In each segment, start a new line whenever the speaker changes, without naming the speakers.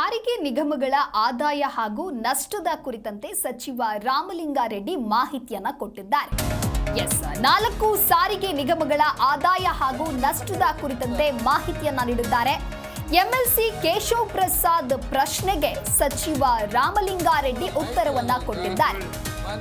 ಸಾರಿಗೆ ನಿಗಮಗಳ ಆದಾಯ ಹಾಗೂ ನಷ್ಟದ ಕುರಿತಂತೆ ಸಚಿವ ರಾಮಲಿಂಗಾರೆಡ್ಡಿ ಮಾಹಿತಿಯನ್ನ ಕೊಟ್ಟಿದ್ದಾರೆ. 4 ಸಾರಿಗೆ ನಿಗಮಗಳ ಆದಾಯ ಹಾಗೂ ನಷ್ಟದ ಕುರಿತಂತೆ ಮಾಹಿತಿಯನ್ನ ನೀಡಿದ್ದಾರೆ. ಎಂಎಲ್ಸಿ ಕೇಶವ್ ಪ್ರಸಾದ್ ಪ್ರಶ್ನೆಗೆ ಸಚಿವ ರಾಮಲಿಂಗಾರೆಡ್ಡಿ ಉತ್ತರವನ್ನ ಕೊಟ್ಟಿದ್ದಾರೆ.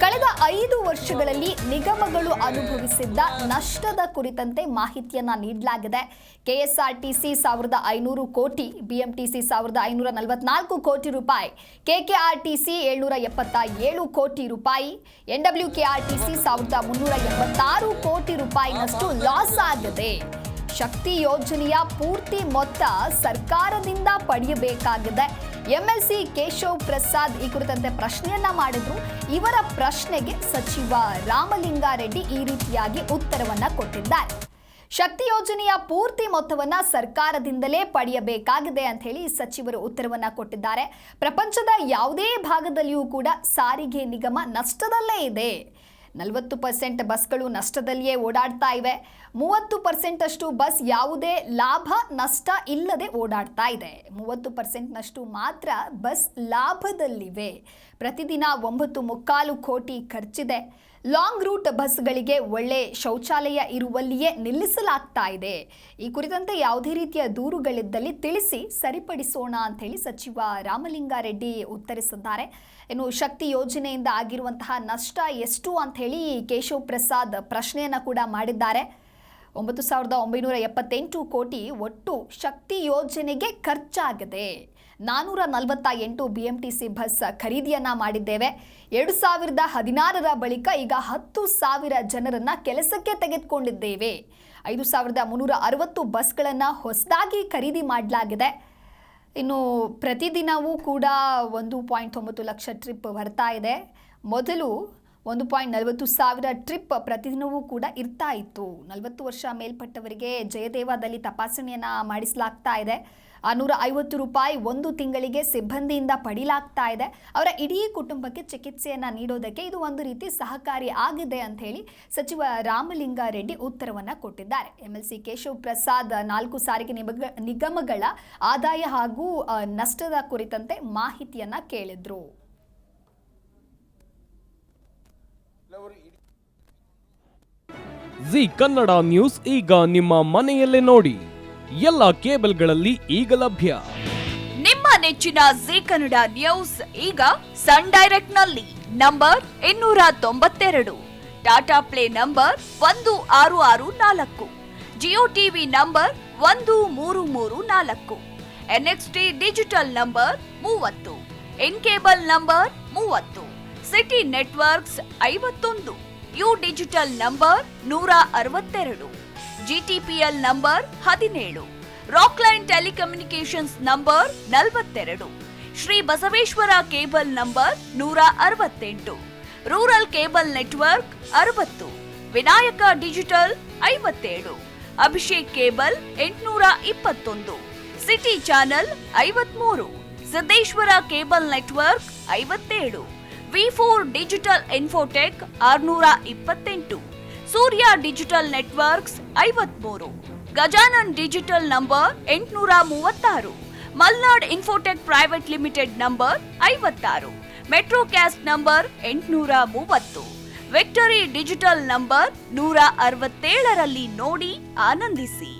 ಕಳೆದ 5 ವರ್ಷಗಳಲ್ಲಿ ನಿಗಮಗಳು ಅನುಭವಿಸಿದ್ದ ನಷ್ಟದ ಕುರಿತಂತೆ ಮಾಹಿತಿಯನ್ನ ನೀಡಲಾಗಿದೆ. ಕೆಎಸ್ಆರ್ಟಿಸಿ 1500 ಕೋಟಿ, ಬಿಎಂಟಿಸಿ 1544 ಕೋಟಿ ರೂಪಾಯಿ, ಕೆಕೆಆರ್ಟಿಸಿ 777 ಕೋಟಿ ರೂಪಾಯಿ, ಎನ್ಡಬ್ಲ್ಯೂಕೆಆರ್ಟಿಸಿ 1386 ಕೋಟಿ ರೂಪಾಯಿನಷ್ಟು ಲಾಸ್ ಆಗಿದೆ. ಶಕ್ತಿ ಯೋಜನೆಯ ಪೂರ್ತಿ ಮೊತ್ತ ಸರ್ಕಾರದಿಂದ ಪಡೆಯಬೇಕಾಗಿದೆ. ಎಂಎಲ್ಸಿ ಕೇಶವ್ ಪ್ರಸಾದ್ ಈ ಕುರಿತಂತೆ ಪ್ರಶ್ನೆಯನ್ನ ಮಾಡಿದ್ರು. ಇವರ ಪ್ರಶ್ನೆಗೆ ಸಚಿವ ರಾಮಲಿಂಗಾರೆಡ್ಡಿ ಈ ರೀತಿಯಾಗಿ ಉತ್ತರವನ್ನ ಕೊಟ್ಟಿದ್ದಾರೆ. ಶಕ್ತಿ ಯೋಜನೆಯ ಪೂರ್ತಿ ಮೊತ್ತವನ್ನ ಸರ್ಕಾರದಿಂದಲೇ ಪಡೆಯಬೇಕಾಗಿದೆ ಅಂತ ಹೇಳಿ ಸಚಿವರು ಉತ್ತರವನ್ನ ಕೊಟ್ಟಿದ್ದಾರೆ. ಪ್ರಪಂಚದ ಯಾವುದೇ ಭಾಗದಲ್ಲಿಯೂ ಕೂಡ ಸಾರಿಗೆ ನಿಗಮ ನಷ್ಟದಲ್ಲೇ ಇದೆ. 40% ಬಸ್ಗಳು ನಷ್ಟದಲ್ಲಿಯೇ ಓಡಾಡ್ತಾ ಇವೆ. 30% ಅಷ್ಟು ಬಸ್ ಯಾವುದೇ ಲಾಭ ನಷ್ಟ ಇಲ್ಲದೆ ಓಡಾಡ್ತಾ ಇದೆ. 30% ನಷ್ಟು ಮಾತ್ರ ಬಸ್ ಲಾಭದಲ್ಲಿವೆ. ಪ್ರತಿದಿನ 9.25 ಕೋಟಿ ಖರ್ಚಿದೆ. ಲಾಂಗ್ ರೂಟ್ ಬಸ್ಗಳಿಗೆ ಒಳ್ಳೆ ಶೌಚಾಲಯ ಇರುವಲ್ಲಿಯೇ ನಿಲ್ಲಿಸಲಾಗ್ತಾ ಇದೆ. ಈ ಕುರಿತಂತೆ ಯಾವುದೇ ರೀತಿಯ ದೂರುಗಳಿದ್ದಲ್ಲಿ ತಿಳಿಸಿ ಸರಿಪಡಿಸೋಣ ಅಂತ ಹೇಳಿ ಸಚಿವ ರಾಮಲಿಂಗಾರೆಡ್ಡಿ ಉತ್ತರಿಸಿದ್ದಾರೆ. ಇನ್ನು ಶಕ್ತಿ ಯೋಜನೆಯಿಂದ ಆಗಿರುವಂತಹ ನಷ್ಟ ಎಷ್ಟು ಅಂತ ಹೇಳಿ ಕೇಶವ್ ಪ್ರಸಾದ್ ಪ್ರಶ್ನೆಯನ್ನ ಕೂಡ ಮಾಡಿದ್ದಾರೆ. 9,978 ಕೋಟಿ ಒಟ್ಟು ಶಕ್ತಿ ಯೋಜನೆಗೆ ಖರ್ಚಾಗಿದೆ. 448 ಬಿಎಂಟಿಸಿ ಬಸ್ ಖರೀದಿಯನ್ನ ಮಾಡಿದ್ದೇವೆ. 2016ರ ಬಳಿಕ ಈಗ 10,000 ಜನರನ್ನ ಕೆಲಸಕ್ಕೆ ತೆಗೆದುಕೊಂಡಿದ್ದೇವೆ. 5,360 ಬಸ್ಗಳನ್ನು ಹೊಸದಾಗಿ ಖರೀದಿ ಮಾಡಲಾಗಿದೆ. ಇನ್ನು ಪ್ರತಿದಿನವೂ ಕೂಡ 1.9 ಲಕ್ಷ ಟ್ರಿಪ್ ಬರ್ತಾ ಇದೆ. ಮೊದಲು 1.40 ಸಾವಿರ ಟ್ರಿಪ್ ಪ್ರತಿದಿನವೂ ಕೂಡ ಇರ್ತಾ ಇತ್ತು. 40 ವರ್ಷ ಮೇಲ್ಪಟ್ಟವರಿಗೆ ಜಯದೇವದಲ್ಲಿ ತಪಾಸಣೆಯನ್ನು ಮಾಡಿಸಲಾಗ್ತಾ ಇದೆ. 650 ರೂಪಾಯಿ ಒಂದು ತಿಂಗಳಿಗೆ ಸಿಬ್ಬಂದಿಯಿಂದ ಪಡಿಲಾಗ್ತಾ ಇದೆ. ಅವರ ಇಡೀ ಕುಟುಂಬಕ್ಕೆ ಚಿಕಿತ್ಸೆಯನ್ನು ನೀಡೋದಕ್ಕೆ ಇದು ಒಂದು ರೀತಿ ಸಹಕಾರಿ ಆಗಿದೆ ಅಂತ ಹೇಳಿ ಸಚಿವ ರಾಮಲಿಂಗಾರೆಡ್ಡಿ ಉತ್ತರವನ್ನು ಕೊಟ್ಟಿದ್ದಾರೆ. ಎಂಎಲ್ಸಿ ಕೇಶವ್ ಪ್ರಸಾದ್ 4 ಸಾರಿಗೆ ನಿಗಮಗಳ ಆದಾಯ ಹಾಗೂ ನಷ್ಟದ ಕುರಿತಂತೆ ಮಾಹಿತಿಯನ್ನ ಕೇಳಿದ್ರು.
ಜಿ ಕನ್ನಡ ನ್ಯೂಸ್ ಈಗ ನಿಮ್ಮ ಮನೆಯಲ್ಲೇ ನೋಡಿ. ಎಲ್ಲ ಕೇಬಲ್ಗಳಲ್ಲಿ ಈಗ ಲಭ್ಯ.
ನಿಮ್ಮ ನೆಚ್ಚಿನ ಜಿ ಕನ್ನಡ ನ್ಯೂಸ್ ಈಗ ಸನ್ ಡೈರೆಕ್ಟ್ ನಲ್ಲಿ number 292, Tata play number 1664, Jio TV number 1334, NXT digital number 30, in cable number 30, city networks 51, U digital number 162, GTPL number 17, Rockline telecommunications number 42, Shri Basaveshwara cable number 168, rural cable network 60, Vinayaka digital 57, Abhishek cable 821, city channel 53, Siddeshwara cable network 57, ವಿ4 digital infotech 628, Surya digital networks 53, Gajanan digital number 836, Malnad infotech private limited number 56, Metrocast number 830, victory digital number 167ರಲ್ಲಿ ನೋಡಿ ಆನಂದಿಸಿ.